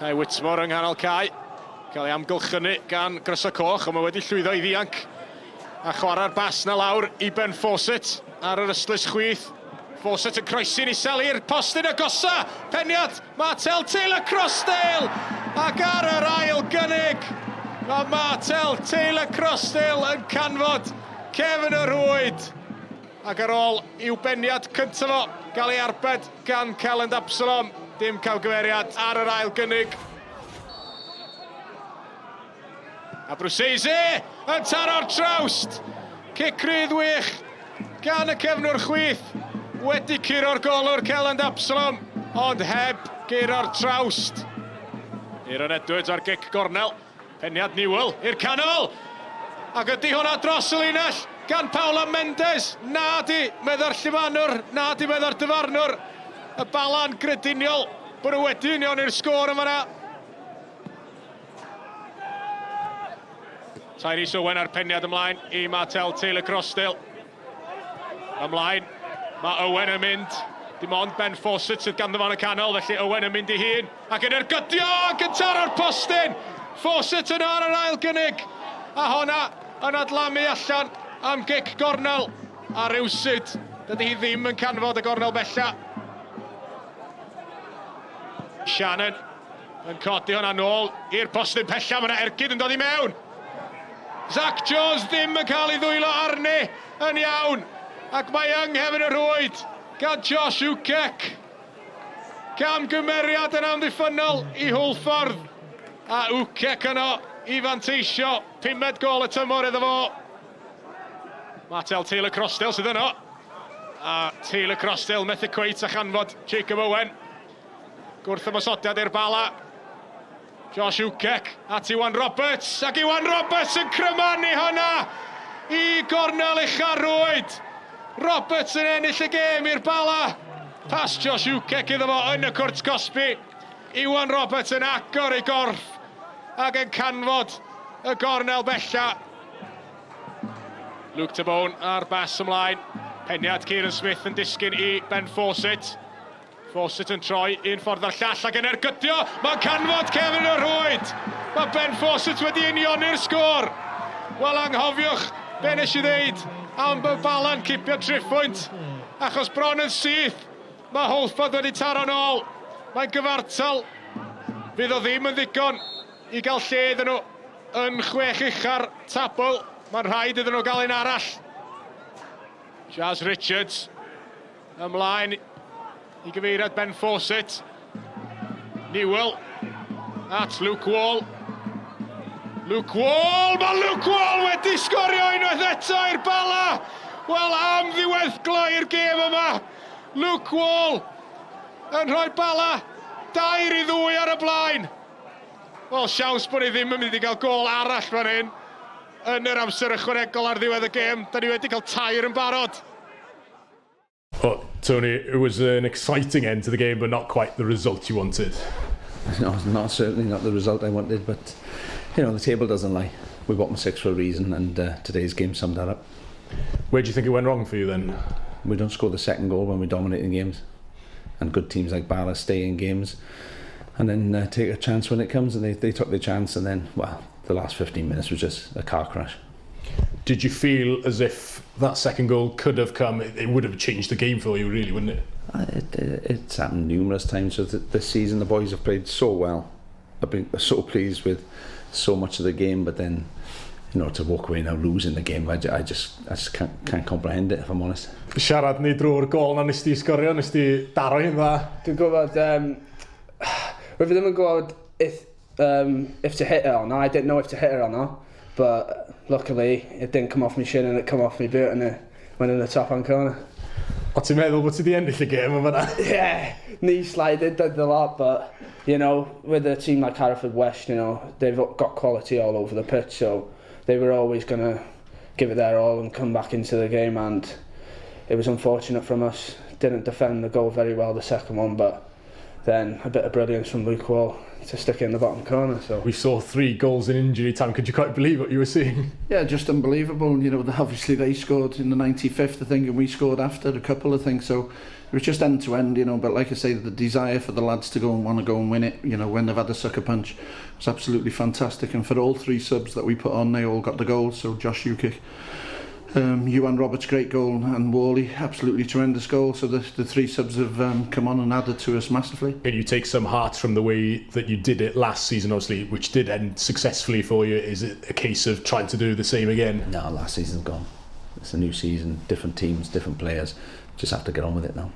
Cai Whitmore yng nghanol Cai. Cael ei amgylchynu gan Gryso Coch, ond mae wedi llwyddo i ddianc. A chwarae'r bas na lawr i Ben Fawcett ar yr ystlys chwith. Fawcett yn croesi'n isel i'r postyn agosa. Peniad, Martel Taylor-Crossdale. Ac ar yr ail gynnig, mae Martel Taylor-Crossdale yn canfod cefn y rwyd. Ac ar ôl i'w beniad cyntaf o gael ei arbed gan Calend Absalom. Dim cawgymeriad ar yr ail gynnig. A Brwseisi yn taro'r trawst. Cic rydd wych gan y cefnwr chwith. Wedi curo'r golwr Calend Absalom, ond heb guro'r trawst. Aaron Edwards ar gic gornel. Peniad Newell i'r canol. Ac ydy hwnna dros y linell gan Paula Mendes. Na di medda'r llifanwr, na di medda'r dyfarnwr. Y Bala'n grediniol bod nhw wedi union i'r sgôr yma na. Tyrese Owen ar peniad ymlaen i Martel Taylor-Crossdale. Ymlaen, mae Owen yn mynd. Dim ond Ben Fawcett sydd ganddo fo'n y canol, felly Owen yn mynd i hun. Ac yn ergydio ac yn taro'r postyn. Fawcett yn ar yr ail gynnig. A honna yn adlamu allan am gic gornel. A rywsyd, dydy hi ddim yn canfod y gornel bella. Shannon yn codi honna nôl i'r postyn pella. Mae yna ergyd yn dod i mewn. Zach Jones ddim yn cael ei ddwylo arni yn iawn. Ac mae yng nghefn y rwyd gan Josh Ukek. Camgymeriad yn amddiffynol i Hwlffordd. A Ukek yno i fanteisio 5 gol y tymor iddo fo. Martel Taylor-Crossdale sydd yno. A Taylor-Crossdale methu cweit a chanfod Jacob Owen. Gwrth ymosodiad i'r Bala. Josh Ukek at Iwan Roberts. Ac Iwan Roberts yn crymanu hwnna i gornel ucha rwyd. Roberts yn ennill y gêm i'r Bala. Pas Josh Ukek iddo fo yn y cwrt Cosby. Iwan Roberts yn agor ei gorff ac yn canfod y gornel bella. Luke Tabone ar bas ymlaen. Peniad Kieran Smith yn disgyn i Ben Fawcett. Fawcett yn troi un ffordd ar llall ac yn ergydio. Mae'n canfod cefn y rwyd. Mae Ben Fawcett wedi unioni'r sgôr. Wel, anghofiwch be nes i ddeud am y Bala'n cipio triphwynt. Achos bron yn syth, mae Hwlffordd wedi taro nôl. Mae'n gyfartal. Fydd o ddim yn ddigon i gael lle iddyn nhw yn 6 ucha'r tabl. Mae'n rhaid iddyn nhw gael un arall. Jazz Richards ymlaen i gyfeiriad Ben Fawcett. Newell at Luke Wall. Luke Wall! Mae Luke Wall wedi sgorio unwaith eto i'r Bala! Wel, am ddiweddglo i'r gêm yma. Luke Wall yn rhoi Bala 2-2 ar y blaen. Wel, siawns bod ni ddim yn mynd i gael gol arall fan hyn yn yr amser ychwanegol ar ddiwedd y gêm. Da ni wedi cael tair yn barod. Well, Tony, it was an exciting end to the game, but not quite the result you wanted. No, certainly not the result I wanted, but you know, the table doesn't lie. We bottom 6 for a reason, and today's game summed that up. Where do you think it went wrong for you then? We don't score the second goal when we're dominating games, and good teams like Bala stay in games and then take a chance when it comes, and they took their chance, and then, well, the last 15 minutes was just a car crash. Did you feel as if that second goal could have come, it would have changed the game for you really, wouldn't it? It's happened numerous times. So this season the boys have played so well. I've been so pleased with so much of the game, but then, you know, to walk away now losing the game, I just can't comprehend it, if I'm honest. Siarad ni drwy'r gol na nes ti sgorio, nes ti daro hyn dda? Dwi'n gwybod, we ddim yn gwybod if to hit it or not. I didn't know if to hit it or not, but luckily it didn't come off my shin and it come off my boot and it went in the top hand corner. O ti'n meddwl bod ti di ennill y gêm yma na? Yeah, knee slided, did a lot, but you know, with a team like Haverfordwest, you know, they've got quality all over the pitch, so they were always going to give it their all and come back into the game, and it was unfortunate from us. Didn't defend the goal very well, the second one, but then a bit of brilliance from Luke Wall to stick it in the bottom corner. So We saw 3 goals in injury time. Could you quite believe what you were seeing? Yeah, just unbelievable. You know, obviously they scored in the 95th, I think, and we scored after a couple of things. So it was just end to end, you know. But like I say, the desire for the lads to go and win it, you know, when they've had a sucker punch, was absolutely fantastic. And for all 3 subs that we put on, they all got the goals. So Josh Ukic, Ewan Roberts' great goal, and Worley, absolutely tremendous goal. So the 3 subs have come on and added to us massively. Can you take some heart from the way that you did it last season, obviously, which did end successfully for you? Is it a case of trying to do the same again? No, last season's gone. It's a new season, different teams, different players. Just have to get on with it now.